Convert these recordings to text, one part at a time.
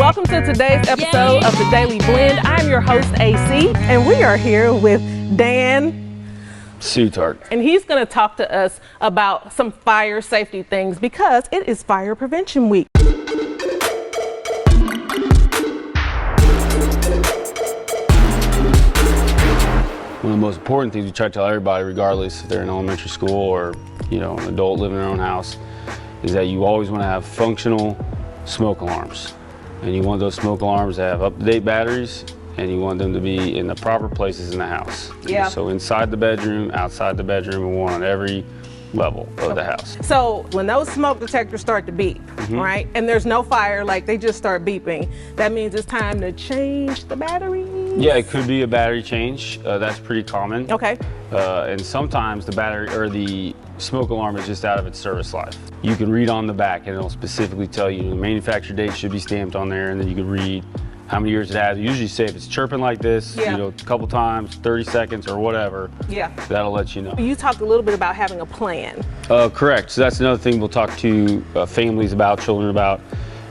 Welcome to today's episode of The Daily Blend. I'm your host, AC, and we are here with Dan Soetaert. And he's going to talk to us about some fire safety things because it is Fire Prevention Week. One of the most important things we try to tell everybody, regardless if they're in elementary school or, an adult living in their own house, is that you always want to have functional smoke alarms. And you want those smoke alarms to have up-to-date batteries, and you want them to be in the proper places in the house. Yeah. So inside the bedroom, outside the bedroom, and one on every level of the house. So when those smoke detectors start to beep, right, and there's no fire, like they just start beeping, that means it's time to change the batteries? Yeah, it could be a battery change. That's pretty common. Okay. And sometimes the battery or the smoke alarm is just out of its service life. You can read on the back and it'll specifically tell you the manufacturer date should be stamped on there, and then you can read how many years it has. Usually say if it's chirping like this, a couple times, 30 seconds or whatever, that'll let you know. You talked a little bit about having a plan. Correct. So that's another thing we'll talk to families about, children about,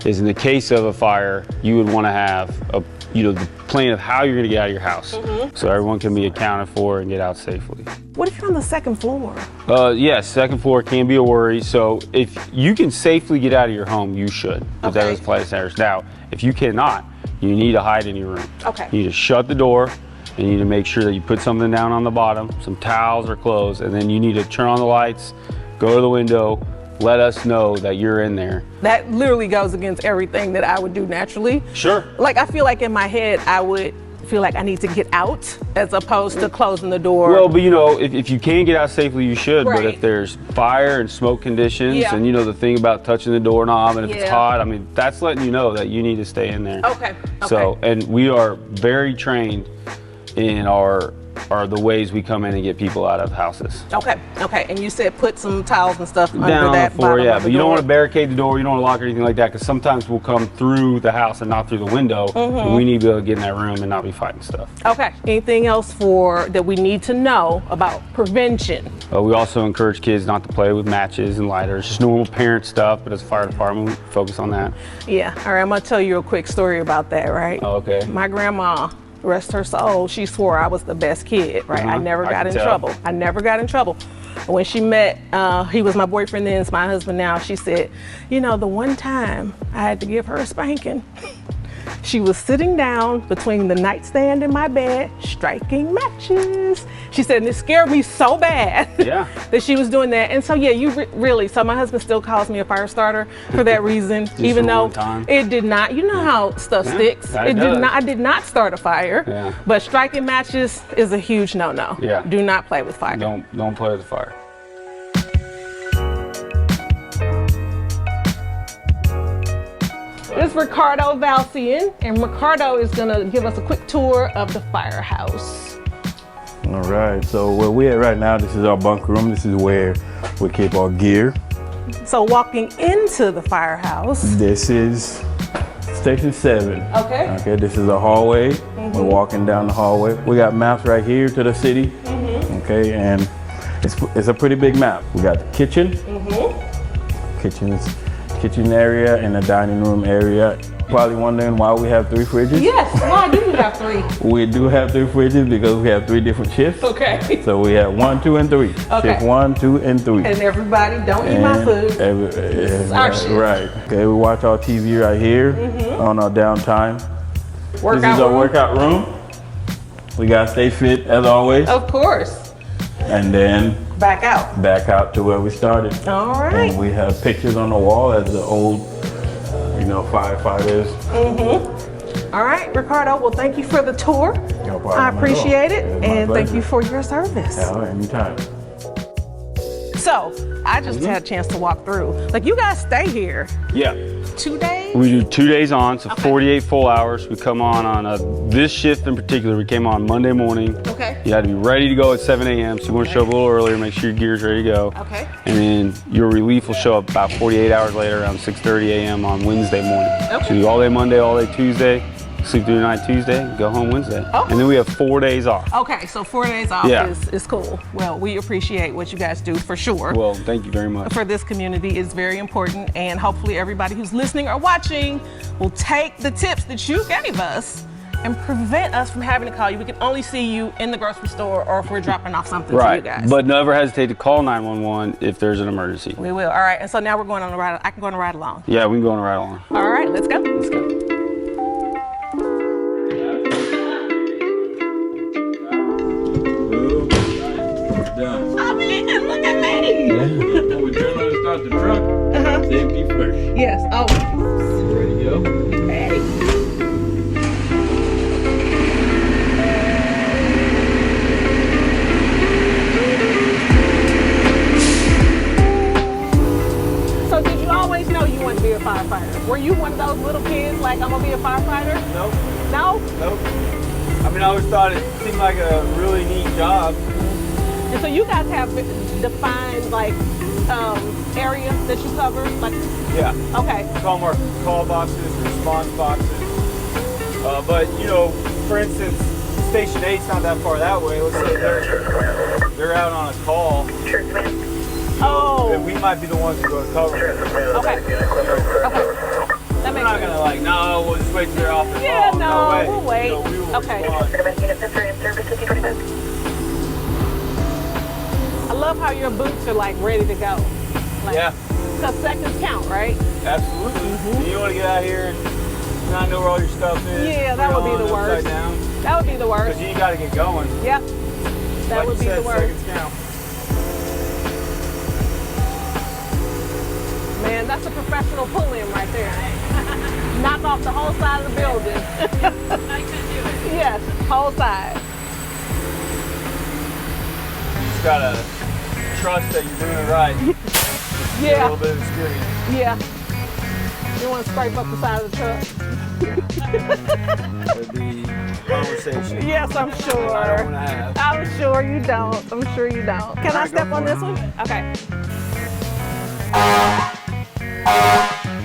is in the case of a fire, you would want to have the plan of how you're going to get out of your house, so everyone can be accounted for and get out safely. What if you're on the second floor? Yes, second floor can be a worry. So if you can safely get out of your home, you should. But that is flight standards. Now, if you cannot, you need to hide in your room. Okay. You need to shut the door, and you need to make sure that you put something down on the bottom, some towels or clothes, and then you need to turn on the lights, go to the window, let us know that you're in there. That literally goes against everything that I would do naturally. Sure. Like, I feel like in my head, I would feel like I need to get out as opposed to closing the door. Well, but if you can get out safely, you should. Right. But if there's fire and smoke conditions, and the thing about touching the doorknob, and if it's hot, I mean, that's letting you know that you need to stay in there. Okay. So, and we are very trained in the ways we come in and get people out of houses. Okay. And you said put some towels and stuff down under on that the floor, but you door. don't want to barricade the door, you don't want to lock or anything like that, because sometimes we'll come through the house and not through the window, and we need to be able to get in that room and not be fighting stuff. Okay. Anything else that we need to know about prevention? We also encourage kids not to play with matches and lighters, just normal parent stuff, but as a fire department, we focus on that. Yeah, all right, I'm gonna tell you a quick story about that, right? Oh, okay. My grandma, rest her soul, she swore I was the best kid, right? I never got in trouble. I never got in trouble. When she met, he was my boyfriend then, it's my husband now, she said, the one time I had to give her a spanking, she was sitting down between the nightstand and my bed, striking matches. She said, and it scared me so bad that she was doing that. And so, really, so my husband still calls me a fire starter for that reason, even though it did not, how stuff sticks. I did not start a fire, but striking matches is a huge no-no. Yeah. Do not play with fire. Don't play with the fire. This is Ricardo Valsien, and Ricardo is going to give us a quick tour of the firehouse. All right, so where we're at right now, this is our bunker room. This is where we keep our gear. So walking into the firehouse. This is Station 7. Okay. Okay, this is the hallway. We're walking down the hallway. We got maps right here to the city. Okay, and it's a pretty big map. We got the kitchen. Kitchen area and the dining room area. Probably wondering why we have 3 fridges. Yes, why do you have 3? We do have 3 fridges because we have 3 different shifts. Okay. So we have 1, 2, and 3. Okay. Shift 1, 2, and 3. And everybody don't eat my food. It's our shift. Right. Okay, we watch our TV right here on our downtime. This is our workout room. We gotta stay fit as always. Of course. And then back out to where we started. All right. And we have pictures on the wall as the old, firefighters. All right, Ricardo. Well, thank you for the tour. No problem. I appreciate it, and pleasure. thank you for your service. Anytime. So I just had a chance to walk through. Like, you guys stay here. Yeah. 2 days? We do 2 days on, so 48 full hours. We come on this shift in particular, we came on Monday morning. Okay. You had to be ready to go at 7 a.m. So you want to show up a little earlier, make sure your gear's ready to go. Okay. And then your relief will show up about 48 hours later around 6:30 a.m. on Wednesday morning. Okay. So you do all day Monday, all day Tuesday, sleep through the night Tuesday, go home Wednesday. Oh. And then we have 4 days off. Okay, so 4 days off is cool. Well, we appreciate what you guys do for sure. Well, thank you very much. For this community is very important, and hopefully everybody who's listening or watching will take the tips that you gave us and prevent us from having to call you. We can only see you in the grocery store or if we're dropping off something to you guys. But never hesitate to call 911 if there's an emergency. We will. All right, and so now we're going on a ride. I can go on a ride along. Yeah, we can go on a ride along. All right, let's go. Let's go. Done. Oh man, look at me. When we turn around and start the truck, safety first. Yes. Oh. Ready to go? Ready. So did you always know you wanted to be a firefighter? Were you one of those little kids like, I'm gonna be a firefighter? Nope. No? Nope. I mean, I always thought it seemed like a really neat job. And so you guys have defined like areas that you cover? Like, Yeah. okay. Call them our call boxes, response boxes. But you know, for instance, Station 8's not that far that way. Let's say they're out on a call, Oh. and we might be the ones that go to cover. Okay. Okay. That We're makes not sense. gonna like, no, we'll just wait till they're off the Yeah, call. no, way. we'll wait. You know, we will Okay. respond. I love how your boots are like ready to go. Like, Yeah, because seconds count, right? absolutely. You want to get out here and not know where all your stuff is. Yeah, that would be the worst. That would be the worst. Because you got to get going. Yep. That Like would be you said, the worst. seconds count. Man, that's a professional pull-in right there. Knock off the whole side of the building. I can do it. Yes, whole side. Just got to trust that you're doing it right. Get a Yeah, little bit of experience. yeah. You want to scrape up the side of the truck? Would be conversation. Yes, I'm I don't sure. want to have. I'm sure you don't. I'm sure you don't. Can I step on this one? Okay.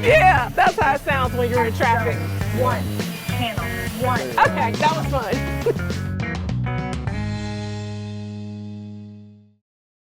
Yeah, that's how it sounds when you're in traffic. One. Channel. One. Okay, that was fun.